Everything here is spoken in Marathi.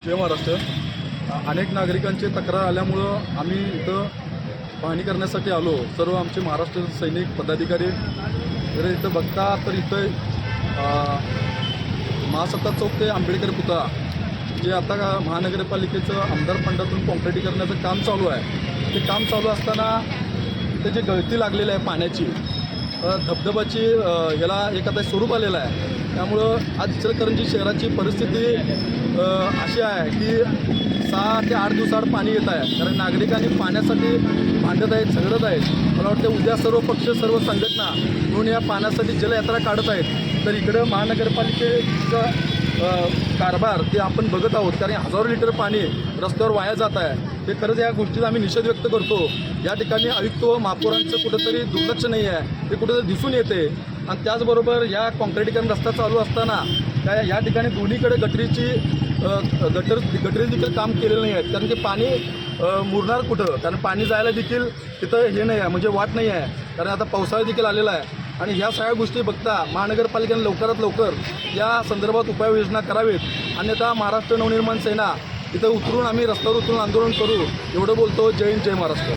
जय महाराष्ट्र. अनेक नागरिकांची तक्रार आल्यामुळं आम्ही इथं पाहणी करण्यासाठी आलो. सर्व आमचे महाराष्ट्र सैनिक पदाधिकारी जर इथं बघता तर इथं महासत्ता चौक ते आंबेडकर पुतळा जे आता महानगरपालिकेचं आमदार फंडातून काँक्रिटीकरणाचं काम चालू आहे. ते काम चालू असताना इथं जे गळती लागलेली आहे पाण्याची, धबधबाची ह्याला एक आता स्वरूप आलेलं आहे. त्यामुळं आज इचलकरंजी शहराची परिस्थिती अशी आहे की 6 ते 8 दिवसाआड पाणी येत आहे. कारण नागरिकांनी पाण्यासाठी भांडत आहेत, झगडत आहेत. मला वाटतं उद्या सर्व पक्ष सर्व संघटना म्हणून या पाण्यासाठी जलयात्रा काढत आहेत. तर इकडं महानगरपालिकेचा कारभार ते आपण बघत आहोत. कारण हजारो लिटर पाणी रस्त्यावर वाया जात आहे. हे खरंच या गोष्टीचा आम्ही निषेध व्यक्त करतो. या ठिकाणी आयुक्त व महापौरांचं कुठंतरी दुर्लक्ष नाही आहे, ते कुठंतरी दिसून येते. आणि त्याचबरोबर या काँक्रिटीकरण रस्ता चालू असताना या ठिकाणी दोन्हीकडे गटरी देखील काम केलेलं नाही आहेत. कारण की पाणी मुरणार कुठं, कारण पाणी जायला देखील तिथं हे नाही आहे, म्हणजे वाट नाही आहे. कारण आता पावसाळा देखील आलेला आहे. आणि ह्या सगळ्या गोष्टी बघता महानगरपालिकेने लवकरात लवकर या संदर्भात उपाययोजना करावेत. अन्यथा महाराष्ट्र नवनिर्माण सेना इथं उतरून आम्ही रस्त्यावर उतरून आंदोलन करू. एवढं बोलतो. जय हिंद, जय महाराष्ट्र.